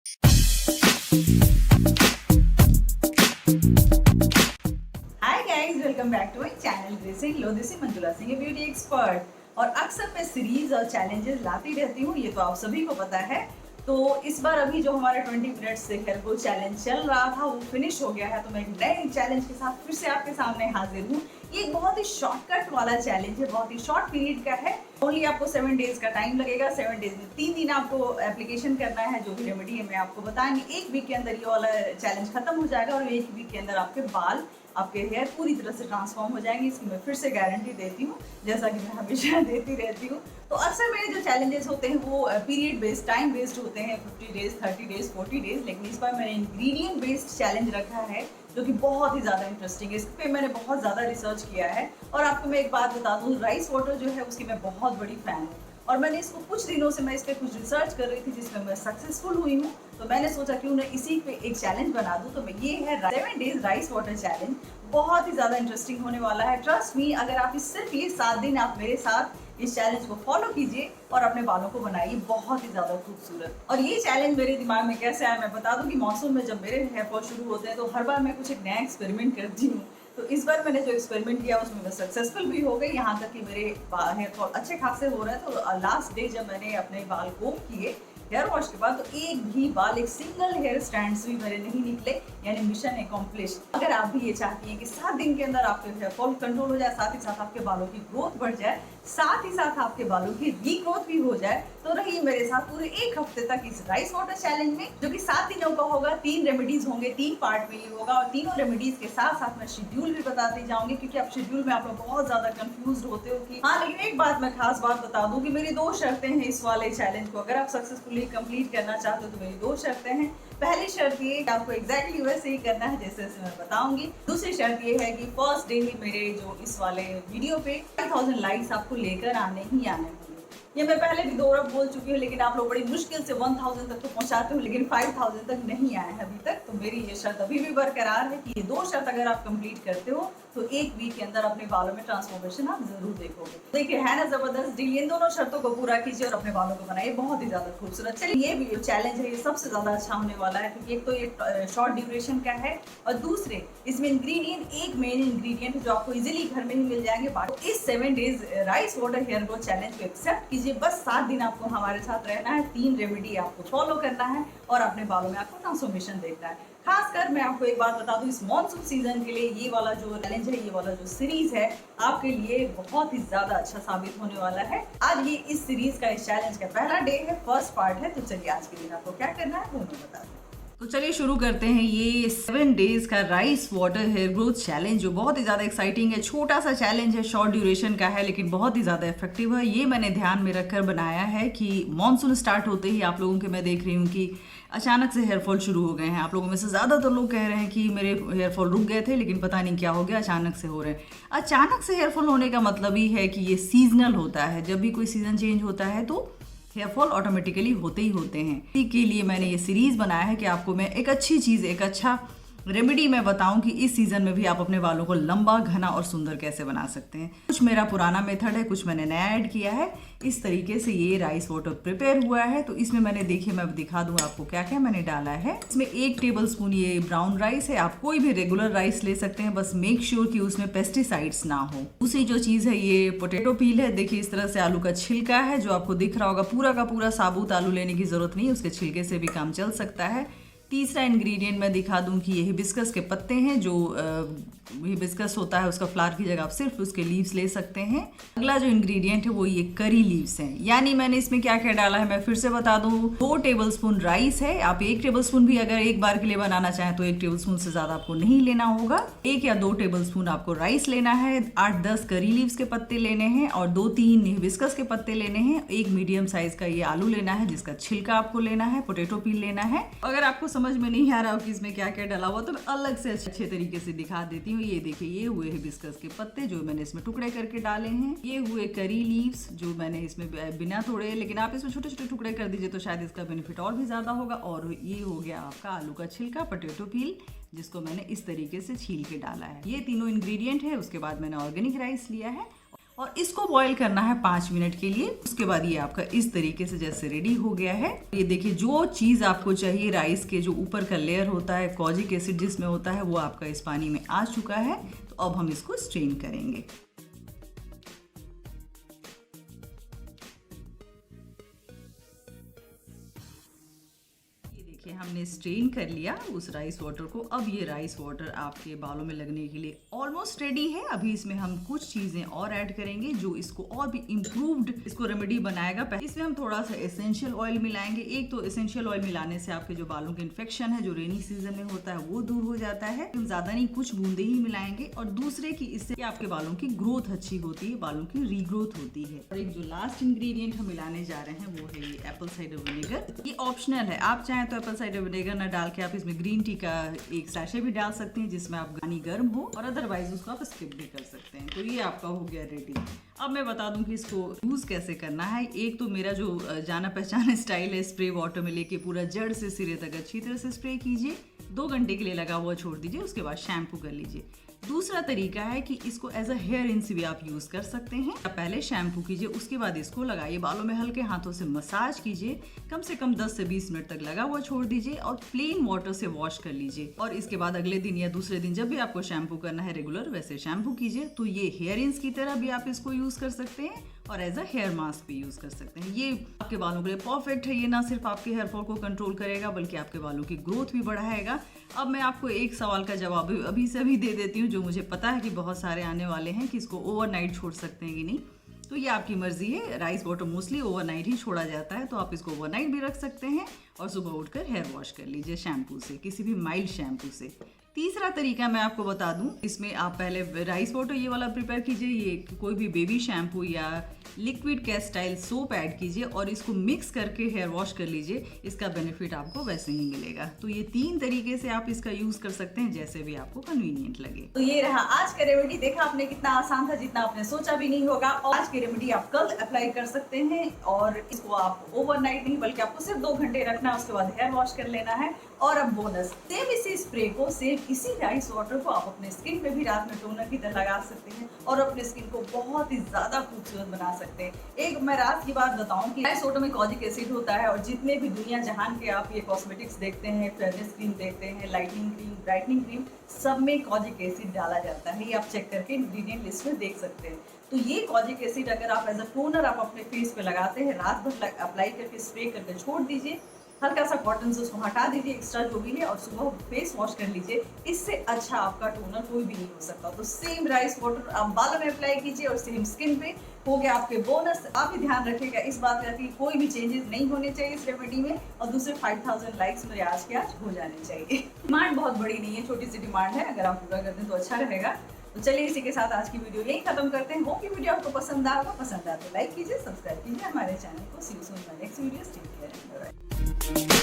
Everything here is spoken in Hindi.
Hi guys, welcome back to my channel dressing low this is Manjula Singh, beauty expert. और अक्सर मैं सीरीज और चैलेंजेस लाती रहती हूँ, ये तो आप सभी को पता है। तो इस बार अभी जो हमारा 20 मिनट्स से हेयर ग्रोथ चैलेंज चल रहा था वो फिनिश हो गया है। तो मैं एक नए चैलेंज के साथ फिर से आपके सामने हाजिर हूँ। ये एक बहुत ही शॉर्टकट वाला चैलेंज है, बहुत ही शॉर्ट पीरियड का है। ओनली आपको 7 डेज का टाइम लगेगा। 7 डेज में 3 दिन आपको एप्लीकेशन करना है। जो भी रेमेडी है मैं आपको बताऊंगी। एक वीक के अंदर ये वाला चैलेंज खत्म हो जाएगा और एक वीक के अंदर आपके बाल, आपके हेयर पूरी तरह से ट्रांसफॉर्म हो जाएंगे। इसकी मैं फिर से गारंटी देती हूँ, जैसा कि मैं हमेशा देती रहती हूँ। तो अक्सर मेरे जो चैलेंजेस होते हैं वो पीरियड बेस्ड, टाइम बेस्ड होते हैं, 50 डेज, 30 डेज, 40 डेज। लेकिन इस बार मैंने इंग्रेडिएंट बेस्ड चैलेंज रखा है जो कि बहुत ही ज़्यादा इंटरेस्टिंग है। इस पर मैंने बहुत ज़्यादा रिसर्च किया है। और आपको मैं एक बात बता दूँ, राइस वाटर जो है उसकी मैं बहुत बड़ी फ़ैन हूँ। और मैंने इसको कुछ दिनों से मैं इस पर कुछ रिसर्च कर रही थी जिसमें मैं सक्सेसफुल हुई हूँ। तो मैंने सोचा क्यों ना इसी पे एक चैलेंज बना दूँ। तो मैं ये है 7 डेज राइस वाटर चैलेंज। बहुत ही ज़्यादा इंटरेस्टिंग होने वाला है। ट्रस्ट मी, अगर आप सिर्फ ये 7 दिन आप मेरे साथ इस चैलेंज को फॉलो कीजिए और अपने बालों को बनाइए बहुत ही ज़्यादा खूबसूरत। और ये चैलेंज मेरे दिमाग में कैसे आया मैं बता दूं कि मौसम में जब मेरे हेयर फॉल शुरू होते हैं तो हर बार मैं कुछ एक नया एक्सपेरिमेंट करती हूँ। तो इस बार मैंने जो एक्सपेरिमेंट किया उसमें मैं सक्सेसफुल भी हो गई, यहाँ तक कि मेरे हेयर फॉल अच्छे खासे हो रहे हैं। तो लास्ट डे जब मैंने अपने बाल कोम किए हेयर वॉश के बाद, तो एक भी बाल, एक सिंगल हेयर स्ट्रैंड्स भी मेरे नहीं निकले। यानी मिशन एकम्प्लिश। अगर आप भी ये चाहती हैं कि 7 दिन के अंदर आपके हेयर फॉल कंट्रोल हो जाए, साथ ही साथ आपके बालों की ग्रोथ बढ़ जाए, साथ ही साथ आपके बालों की रीग्रोथ भी हो जाए, तो रहिए मेरे साथ पूरे एक हफ्ते तक इस राइस वाटर चैलेंज में, जो कि 7 दिनों का होगा। 3 रेमेडीज होंगे, 3 पार्ट में ये होगा। और तीनों रेमेडीज के साथ साथ मैं शेड्यूल भी बताती जाऊंगी, क्योंकि आप शेड्यूल में आप लोग बहुत ज्यादा कंफ्यूज होते हो कि हाँ। लेकिन एक बात मैं खास बात बता दूं कि मेरी 2 शर्तें हैं इस वाले चैलेंज को अगर आप सक्सेसफुली कंप्लीट करना चाहते हो। तो मेरी 2 शर्तें हैं। पहली शर्त ये कि आपको एग्जैक्टली वैसे ही करना है जैसे जैसे मैं बताऊंगी। दूसरी शर्त ये है कि फर्स्ट डे ही मेरे जो इस वाले वीडियो पे 5000 लाइक्स आपको लेकर आने ही आने होंगे। ये मैं पहले भी 2 बार बोल चुकी हूँ, लेकिन आप लोग बड़ी मुश्किल से 1000 तक तो पहुंचाते हो, लेकिन 5000 तक नहीं आए हैं अभी तक। तो मेरी ये शर्त अभी भी बरकरार है कि ये 2 शर्त अगर आप कंप्लीट करते हो तो एक वीक के अंदर अपने बालों में ट्रांसफॉर्मेशन आप जरूर देखोगे। देखिए है ना जबरदस्त डील। इन दोनों शर्तों को पूरा कीजिए और अपने बालों को बनाइए बहुत ही ज्यादा खूबसूरत। चलिए, ये वीडियो चैलेंज है, ये सबसे ज्यादा अच्छा होने वाला है, क्योंकि एक तो ये शॉर्ट ड्यूरेशन का है और दूसरे इसमें इंग्रेडिएंट, एक मेन इंग्रेडिएंट जो आपको इजीली घर में ही मिल जाएंगे। बाकी इस 7 days rice water hair growth challenge को एक्सेप्ट कीजिए। बस 7 दिन आपको हमारे साथ रहना है, 3 रेमेडी आपको फॉलो करना है और अपने बालों में आपको ट्रांसफॉर्मेशन देखना है। खासकर मैं आपको एक बात बता दूं, इस मॉनसून सीजन के लिए ये वाला जो चैलेंज है, ये वाला जो सीरीज है, आपके लिए बहुत ही ज्यादा अच्छा साबित होने वाला है। आज ये इस सीरीज का, इस चैलेंज का पहला डे है, फर्स्ट पार्ट है। तो चलिए आज के दिन आपको क्या करना है वो मैं बता दूं। तो चलिए शुरू करते हैं ये 7 डेज का rice water hair growth challenge, जो बहुत ही ज़्यादा एक्साइटिंग है। छोटा सा चैलेंज है, शॉर्ट ड्यूरेशन का है, लेकिन बहुत ही ज़्यादा इफेक्टिव है। ये मैंने ध्यान में रखकर बनाया है कि मॉनसून स्टार्ट होते ही आप लोगों के, मैं देख रही हूँ कि अचानक से हेयर फॉल शुरू हो गए हैं। आप लोगों में से ज़्यादातर लोग कह रहे हैं कि मेरे हेयर फॉल रुक गए थे, लेकिन पता नहीं क्या हो गया, अचानक से हो रहे हैं। अचानक से हेयर फॉल होने का मतलब ही है कि ये सीजनल होता है। जब भी कोई सीजन चेंज होता है तो हेयर फॉल ऑटोमेटिकली होते ही होते हैं। इसी के लिए मैंने ये सीरीज बनाया है कि आपको मैं एक अच्छी चीज़, एक अच्छा रेमेडी मैं बताऊं कि इस सीजन में भी आप अपने बालों को लंबा, घना और सुंदर कैसे बना सकते हैं। कुछ मेरा पुराना मेथड है, कुछ मैंने नया ऐड किया है। इस तरीके से ये राइस वाटर प्रिपेयर हुआ है। तो इसमें मैंने, देखिए मैं दिखा दूं आपको क्या क्या मैंने डाला है। इसमें 1 टेबलस्पून ये ब्राउन राइस है। आप कोई भी रेगुलर राइस ले सकते हैं, बस मेक श्योर कि उसमें पेस्टिसाइड्स ना हो। दूसरी जो चीज़ है ये पोटैटो पील है। देखिए इस तरह से आलू का छिलका है जो आपको दिख रहा होगा। पूरा का पूरा साबुत आलू लेने की जरूरत नहीं, उसके छिलके से भी काम चल सकता है। तीसरा इंग्रेडिएंट मैं दिखा दूं कि ये हिबिस्कस के पत्ते हैं। जो हिबिस्कस होता है उसका फ्लावर की जगह आप सिर्फ उसके लीव्स ले सकते हैं। अगला जो इंग्रेडिएंट है वो ये करी लीव्स हैं। यानी मैंने इसमें क्या क्या डाला है मैं फिर से बता दूं। 2 टेबलस्पून राइस है। आप 1 टेबलस्पून भी अगर एक बार के लिए बनाना चाहें तो 1 टेबलस्पून से ज़्यादा आपको नहीं लेना होगा। 1 या 2 टेबलस्पून आपको राइस लेना है। 8-10 करी लीव्स के पत्ते लेने हैं और 2-3 हिबिस्कस के पत्ते लेने हैं। 1 मीडियम साइज का ये आलू लेना है जिसका छिलका आपको लेना है। पोटैटो पील लेना है। अगर आपको समझ में नहीं आ रहा हो कि इसमें क्या क्या डाला हुआ तो मैं अलग से अच्छे तरीके से दिखा देती हूँ। ये देखिए, ये हुए हिबिस्कस के पत्ते जो मैंने इसमें टुकड़े करके डाले हैं। ये हुए करी लीव्स जो मैंने इसमें बिना तोड़े, लेकिन आप इसमें छोटे छोटे टुकड़े कर दीजिए तो शायद इसका बेनिफिट और भी ज़्यादा होगा। और ये हो गया आपका आलू का छिलका, पोटैटो पील, जिसको मैंने इस तरीके से छील के डाला है। ये तीनों इंग्रेडिएंट है। उसके बाद मैंने ऑर्गेनिक राइस लिया है और इसको बॉईल करना है 5 मिनट के लिए। उसके बाद ये आपका इस तरीके से जैसे रेडी हो गया है। ये देखिए, जो चीज़ आपको चाहिए, राइस के जो ऊपर का लेयर होता है, कॉजिक एसिड जिसमें होता है, वो आपका इस पानी में आ चुका है। तो अब हम इसको स्ट्रेन करेंगे। देखिए, हमने स्ट्रेन कर लिया उस राइस वाटर को। अब ये राइस वाटर आपके बालों में लगने के लिए ऑलमोस्ट रेडी है। अभी इसमें हम कुछ चीज़ें और ऐड करेंगे जो इसको और भी इम्प्रूव्ड इसको रेमेडी बनाएगा। इसमें हम थोड़ा सा एसेंशियल ऑयल मिलाएंगे। एक तो एसेंशियल ऑयल मिलाने से आपके जो बालों के इन्फेक्शन है जो रेनी सीजन में होता है वो दूर हो जाता है। हम ज़्यादा नहीं, कुछ बूंदे ही मिलाएंगे। और दूसरे की इससे आपके बालों की ग्रोथ अच्छी होती है, बालों की रीग्रोथ होती है। और एक जो लास्ट इंग्रेडिएंट हम मिलाने जा रहे हैं वो है ये एप्पल साइडर विनेगर। ये ऑप्शनल है, आप चाहें तो एप्पल साइडर विनेगर ना डाल के आप इसमें ग्रीन टी का एक सैशे भी डाल सकते हैं जिसमें आप पानी गर्म हो, और अदरवाइज उसको आप स्किप भी कर सकते हैं। तो ये आपका हो गया रेडी। अब मैं बता दूं कि इसको यूज़ कैसे करना है। एक तो मेरा जो जाना पहचाना स्टाइल है, स्प्रे वाटर में लेके पूरा जड़ से सिरे तक अच्छी तरह से स्प्रे कीजिए, 2 घंटे के लिए लगा हुआ छोड़ दीजिए, उसके बाद शैम्पू कर लीजिए। दूसरा तरीका है कि इसको एज अ हेयर रिंस भी आप यूज़ कर सकते हैं। पहले शैम्पू कीजिए, उसके बाद इसको लगाइए, बालों में हल्के हाथों से मसाज कीजिए, कम से कम 10 से 20 मिनट तक लगा हुआ छोड़ दीजिए और प्लेन वाटर से वॉश कर लीजिए। और इसके बाद अगले दिन या दूसरे दिन जब भी आपको शैम्पू करना है रेगुलर, वैसे शैम्पू कीजिए। तो ये हेयर रिंस की तरह भी आप इसको यूज़ कर सकते हैं और एज अ हेयर मास्क भी यूज़ कर सकते हैं। ये आपके बालों के लिए परफेक्ट है। ये ना सिर्फ आपके हेयर फॉल को कंट्रोल करेगा बल्कि आपके बालों की ग्रोथ भी बढ़ाएगा। अब मैं आपको एक सवाल का जवाब अभी से अभी दे देती हूँ, जो मुझे पता है कि बहुत सारे आने वाले हैं कि इसको ओवरनाइट छोड़ सकते हैं कि नहीं। तो ये आपकी मर्जी है। राइस वाटर मोस्टली ओवरनाइट ही छोड़ा जाता है, तो आप इसको ओवरनाइट भी रख सकते हैं और सुबह उठकर हेयर वॉश कर लीजिए शैम्पू से, किसी भी माइल्ड शैम्पू से। तीसरा तरीका मैं आपको बता दूं, इसमें आप पहले राइस वाटर ये वाला प्रिपेयर कीजिए, ये कोई भी बेबी शैम्पू या लिक्विड कैस्टाइल सोप ऐड कीजिए और इसको मिक्स करके हेयर वॉश कर लीजिए। इसका बेनिफिट आपको वैसे ही मिलेगा। तो ये 3 तरीके से आप इसका यूज कर सकते हैं, जैसे भी आपको कन्वीनियंट लगे। तो ये रहा आज का रेमेडी। देखा आपने कितना आसान था, जितना आपने सोचा भी नहीं होगा। और आज की रेमेडी आप कल अप्लाई कर सकते हैं और इसको आप ओवरनाइट नहीं बल्कि आपको सिर्फ 2 घंटे रखना है, उसके बाद हेयर वॉश कर लेना है। और अब बोनस, सेम इसी स्प्रे को, सेम इसी राइस वाटर को आप अपने स्किन पे भी रात में टोनर की तरह लगा सकते हैं और अपने स्किन को बहुत ही ज्यादा खूबसूरत बना सकते हैं। एक मैं रात की बात बताऊं कि राइस वाटर में कॉजिक एसिड होता है और जितने भी दुनिया जहान के आप ये कॉस्मेटिक्स देखते हैं, फेयरनेस क्रीम देखते हैं, लाइटनिंग क्रीम, ब्राइटनिंग क्रीम, सब में कॉजिक एसिड डाला जाता है। ये आप चेक करके इंग्रेडिएंट लिस्ट में देख सकते हैं। तो ये कॉजिक एसिड अगर आप एज अ टोनर आप अपने फेस पे लगाते हैं, रात भर अप्लाई करके स्प्रे करके छोड़ दीजिए, हल्का सा कॉटन से उसको हटा दीजिए एक्स्ट्रा जो भी है, और सुबह फेस वॉश कर लीजिए। इससे अच्छा आपका टोनर कोई भी नहीं हो सकता। तो सेम राइस वाटर आप बालों में अप्लाई कीजिए और सेम स्किन पे हो गया आपके बोनस। आप ही ध्यान रखिएगा इस बात का कि कोई भी चेंजेस नहीं होने चाहिए इस रेमेडी में, और दूसरे 5000 लाइक्स मेरे आज के आज हो जाने चाहिए। डिमांड बहुत बड़ी नहीं है, छोटी सी डिमांड है, अगर आप पूरा कर दें तो अच्छा रहेगा। तो चलिए इसी के साथ आज की वीडियो यही खत्म करते हैं। होप कि वीडियो आपको पसंद आया तो लाइक कीजिए, सब्सक्राइब कीजिए हमारे चैनल को। See you soon in the next video. Take care and bye.